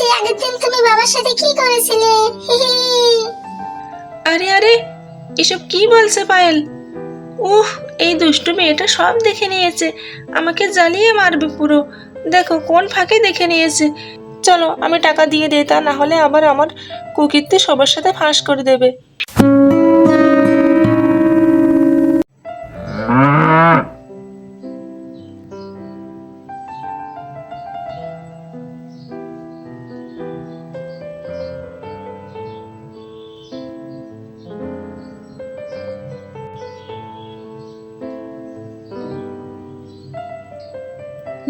হচ্ছে আগের দিন তুমি বাবার সাথে কি করেছিলে। আরে আরে, এসব কি বলছে পায়েল? উহ, এই দুষ্টু মেয়েটা সব দেখে নিয়েছে, আমাকে জ্বালিয়ে মারবে পুরো। দেখো কোন ফাঁকে দেখে নিয়েছে। চলো আমি টাকা দিয়ে দিই, তা না হলে আবার আমার কুকীর্তি সবার সাথে ফাঁস করে দেবে।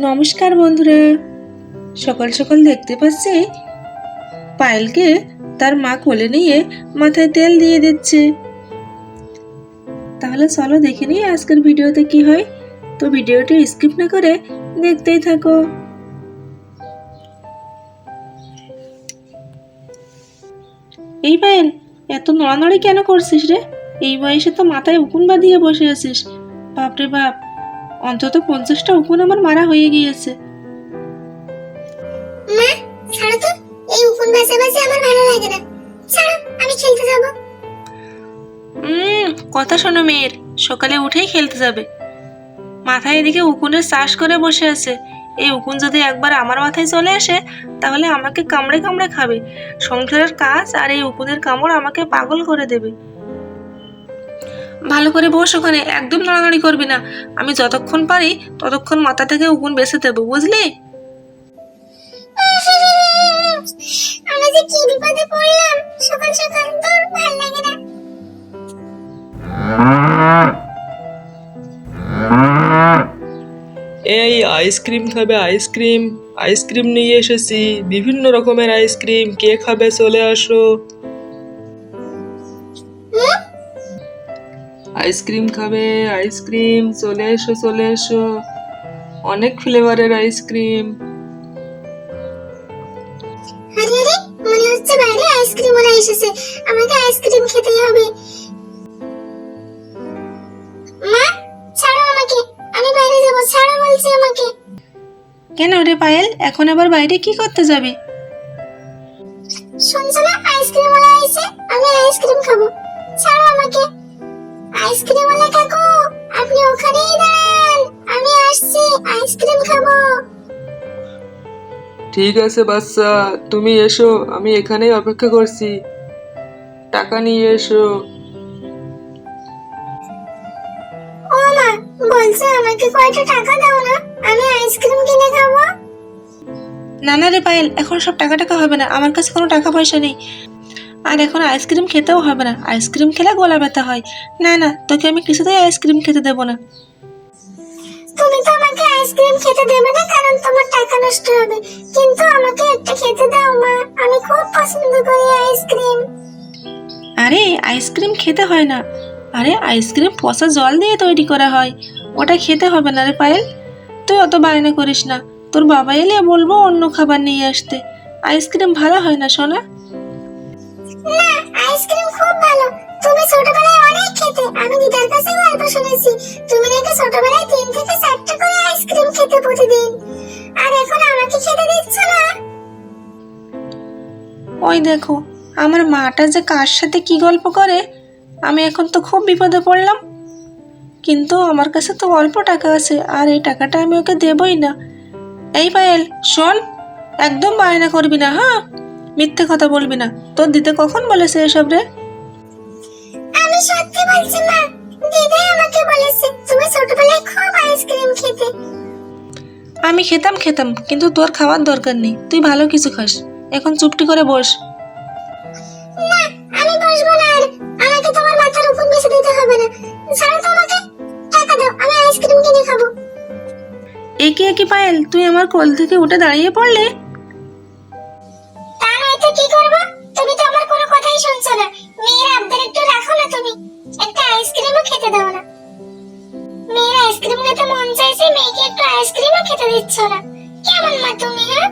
নমস্কার বন্ধুরা, সকাল সকাল দেখতে পাচ্ছি পায়েলকে তার মা কোলে নিয়ে মাথায় তেল দিয়ে দিচ্ছে। তাহলে চলো দেখে নিই আজকের ভিডিওতে কি হয়। তো ভিডিওটি স্কিপ না করে দেখতেই থাকো। এই পায়েল, এত নড়ানড়ি কেন করছিস রে? এই বয়সে তো মাথায় উকুন বাঁধিয়ে বসে আছিস। বাপরে বাপ, অন্তত 50টা উকুন আমার মারা হয়ে গিয়েছে। মা ছাড়ো তো, এই উকুন ভাসাভাসি আমার ভালো লাগে না। ছাড়ো, আমি খেলতে যাব। কথা শোনো মেয়ের, সকালে উঠেই খেলতে যাবে। মাথায় এদিকে উকুনের চাষ করে বসে আছে। এই উকুন যদি একবার আমার মাথায় চলে আসে তাহলে আমাকে কামড়ে কামড়ে খাবে। সংসারের কাজ আর এই উকুনের কামড় আমাকে পাগল করে দেবে। ভালো করে বস ওখানে, একদম নড়ানড়ি করবি না। আমি যতক্ষণ পারি ততক্ষণ মাথা থেকে উকুন বেছে দেবো, বুঝলি? আমি যে কি বিপদে পড়লাম সকাল সকাল, তোর ভালো লাগে না। এই আইসক্রিম খাবে? আইসক্রিম আইসক্রিম নিয়ে এসেছি, বিভিন্ন রকমের আইসক্রিম। কে খাবে চলে আসো। আইসক্রিম খাবে? আইসক্রিম চলে এসো চলে এসো, অনেক ফ্লেভারের আইসক্রিম। আরে আরে, মনে হচ্ছে বাইরে আইসক্রিম ওরা এসেছে, আমাকে আইসক্রিম খেতেই হবে। মা ছাড়ো আমাকে, আমি বাইরে যাব, ছাড়ো বলছি আমাকে। কেন রে পায়েল, এখন আবার বাইরে কি করতে যাবি? শুনছো না, আইসক্রিম ওরা এসে, আমি আইসক্রিম খাবো, ছাড়ো আমাকে। আইসক্রিম ওলা কাকু, আপনি ওখানেই দাঁড়ান, আমি আসছি, আইসক্রিম খাবো। ঠিক আছে বাচ্চা, তুমি এসো, আমি এখানেই অপেক্ষা করছি। টাকা নিয়ে এসো। ও মা, বলছে আমাকে কয়টা টাকা দাও না, আমি আইসক্রিম কিনে খাবো। না না রে পায়েল, এখন সব টাকা টাকা হবে না, আমার কাছে কোনো টাকা পয়সা নেই। আর এখন আইসক্রিম খেতেও হবে না, আইসক্রিম খেলে গলা ব্যথা হয়। না না, তোকে আমি কিছুতেই আইসক্রিম খেতে দেবো না। তুমি তো আমাকে আইসক্রিম খেতে দেবে না কারণ তোমার টাকা নষ্ট হবে, কিন্তু আমাকে একটা খেতে দাও মা, আমি খুব পছন্দ করি আইসক্রিম। আরে আইসক্রিম খেতে হয় না, আরে আইসক্রিম পচা জল দিয়ে তৈরি করা হয়, ওটা খেতে হবে না রে পায়েল। তুই অত বায়না করিস না, তোর বাবা এলে বলবো অন্য খাবার নিয়ে আসতে। আইসক্রিম ভালো হয় না সোনা। না, আইসক্রিম খুব ভালো, তুমি ছোটবেলায় অনেক খেতে, আমি দিদার কাছে গল্প শুনেছি, তুমি নাকি ছোটবেলায় 3 থেকে 4টা করে আইসক্রিম খেতে প্রতিদিন, আর এখন আমাকে খেতে দিচ্ছ না। ওই দেখো আমার মাটা যে কার সাথে কি গল্প করে, আমি এখন তো খুব বিপদে পড়লাম। কিন্তু আমার কাছে তো অল্প টাকা আছে, আর এই টাকাটা আমি ওকে দেবই না। এই পায়েল শোন, একদম বায়না করবি না, হ্যাঁ? মিথ্যে কথা বলবি না, তোর দিতে কখন বলেছে এসব রে? আমি সত্যি বলছি মা, দিদাই আমাকে বলেছে তুমি ছোটবেলায় খুব আইসক্রিম খেতে। আমি খেতাম খেতাম, কিন্তু তোর খাওয়ার দরকার নেই, তুই ভালো কিছু খাস। এখন চুপটি করে বস। না, আমি বসবো না, আর আমাকে তোমার মাথার উপর বেশি দিতে হবে না, ছাড়ো তো আমাকে, টাকা দাও, আমি আইসক্রিম কিনে খাবো। একে একে পায়েল, তুই আমার কোল থেকে উঠে দাঁড়িয়ে পড়লে। তা নয়তো কি করবো, তুমি তো আমার কোনো কথাই শুনছো না, মেয়ের আবদার একটু রাখো না, তুমি একটা আইসক্রিমও খেতে দাও না। মেয়ের আইসক্রিম খেতে মন চাইছে, মেয়েকে একটু আইসক্রিমও খেতে দিচ্ছ না, কেমন মা তুমি? হ্যাঁ,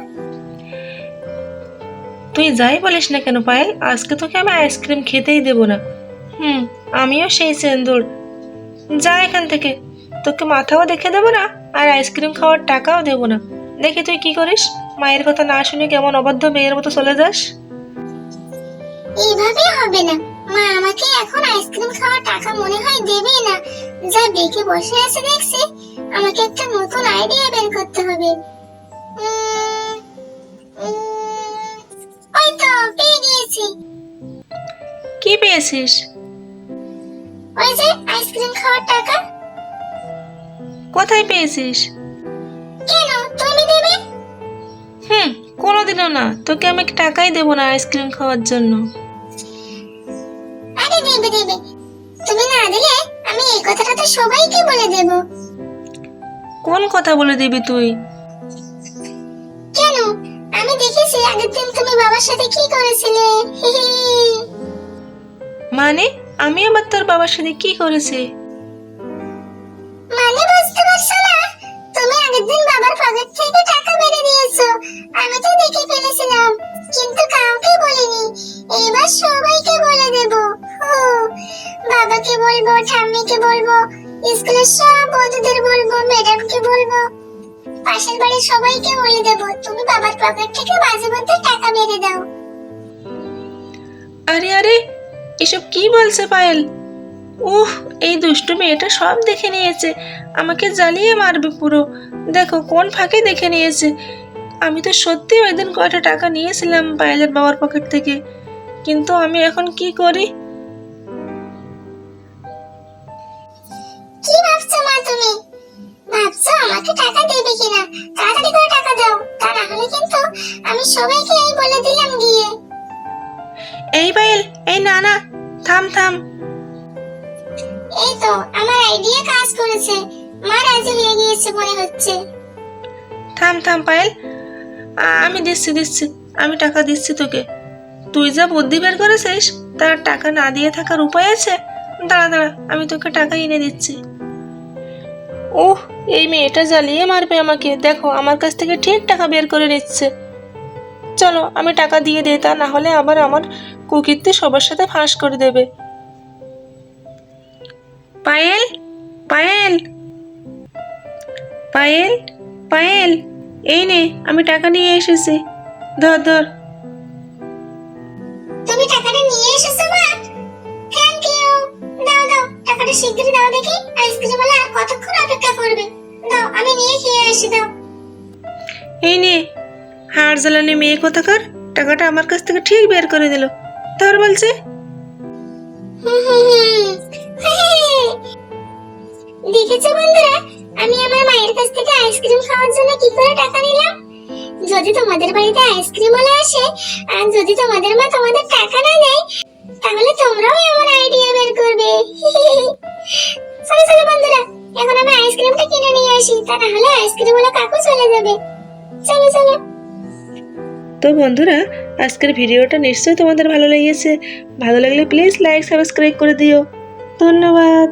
তুই যাই বলিস না কেন পায়েল, আজকে তোকে আমি আইসক্রিম খেতেই দেবো না। আমিও সেই সেন্দুর। যা এখান থেকে, তোকে মাথাও দেখে দেবো না, আর আইসক্রিম খাওয়ার টাকাও দেবো না। দেখি তুই কি করিস। মায়ের কথা না শুনে কেমন অবাধ্য মেয়ের মতো চলে যাস? এইভাবে হবে না। মা আমাকে এখন আইসক্রিম খাওয়ার টাকা মনে হয় দেবেই না। যা বেঁকে বসে আছে দেখছি, আমাকে একটা নতুন আইডিয়া বের করতে হবে। উম, ওই তো পেয়ে গিয়েছি। কি পেয়েছিস? ওই যে আইসক্রিম খাওয়ার টাকা। কোথায় পেয়েছিস? কেন তুমি দেবে? কোনোদিনও না, তোকে আমি টাকাই দেবো না আইসক্রিম খাওয়ার জন্য। আরে দেবে দেবে, তুমি না দিলে আমি এই কথাটা তো সবাইকে বলে দেব। কোন কথা বলে দিবি তুই? কেন, আমি দেখেছি আগের দিন তুমি বাবার সাথে কি করেছিলে। মানে আমি আবার তোর বাবার সাথে কি করেছি? মানে বুঝতে পারছো না? তুমি আগের দিন বাবার পকেট থেকে টাকা মেরে দিয়েছো। আমি তো দেখে ফেলেছিলাম, কিন্তু কাউকে বলিনি। এবার সবাইকে বলে দেব। হো, বাবাকে বলবো, ঠাম্মিকে বলবো, স্কুলের সব বন্ধুদের বলবো, ম্যাডামকে বলবো, পাশের বাড়ির সবাইকে বলে দেব তুমি বাবার পকেট থেকে মাঝে মধ্যে টাকা মেরে দাও। আরে আরে, এসব কি বলছে পায়েল? এই দুষ্টু মেয়েটা সব দেখে নিয়েছে, আমাকে জ্বালিয়ে মারবে পুরো। দেখো কোন ফাঁকে দেখে নিয়েছে। আমি তো সত্যি ওই দিন কয়টা টাকা নিয়েছিলাম পায়েলের বাবার পকেট থেকে, কিন্তু আমি এখন কি করি? কি ভাবছো মা তুমি? ভাবছো আমাকে টাকা দেবে কিনা? তাড়াতাড়ি করে টাকা দাও, তা না হলে কিন্তু আমি সবাইকে এই বলে দিলাম গিয়ে। এই পায়েল, এই না না, থাম থাম। এই তো আমার আইডিয়া কাজ করেছে। মা রাজি হয়ে গিয়েছে মনে হচ্ছে। থাম থাম পায়েল, আমি দিচ্ছি, আমি টাকা দিচ্ছি তোকে। তুই যা বুদ্ধি বের করেছিস, তার টাকা না দিয়ে থাকার উপায় আছে? দাঁড়া দাঁড়া, আমি তোকে টাকা এনে দিচ্ছি। এই মেয়েটা জ্বালিয়ে মারবে আমাকে। দেখো আমার কাছ থেকে ঠিক টাকা বের করে নিচ্ছে। চলো আমি টাকা দিয়ে দিই, তা না হলে আবার আমার কুকীর্তি সবার সাথে ফাঁস করে দেবে। পায়েল, পায়েল, পায়েল, পায়েল, এই নে আমি টাকা নিয়ে এসেছি, ধর ধর। তুমি টাকাটা নিয়ে এসেছো মা? Thank you. দাও দাও, টাকাটা শিগগিরই দাও দেখি। আইসক্রিমওয়ালা আর কতক্ষণ অপেক্ষা করবে? দাও, আমি নিয়ে খেয়ে আসি, দাও। এই নে, হাড় জ্বালানি মেয়ে কোথাকার, টাকাটা আমার কাছ থেকে ঠিক বের করে দিল। ধর বলছে। দেখেছো বন্ধুরা, আমি আমার মায়ের কাছ থেকে আইসক্রিম খাওয়ার জন্য কি করে টাকা নিলাম। যদি তোমাদের বাড়িতে আইসক্রিমওয়ালা আসে আর যদি তোমাদের মা তোমাদের টাকা না দেয়, তাহলে তোমরাও এমন আইডিয়া বের করবে। চলো চলো বন্ধুরা, এখন আমি আইসক্রিমটা কিনে নিয়ে আসি, তা না হলে আইসক্রিমওয়ালা কাকু চলে যাবে। চলো চলো। তো বন্ধুরা, আজকের ভিডিওটা নিশ্চয়ই তোমাদের ভালো লেগেছে। ভালো লাগলে প্লিজ লাইক সাবস্ক্রাইব করে দিও। ধন্যবাদ।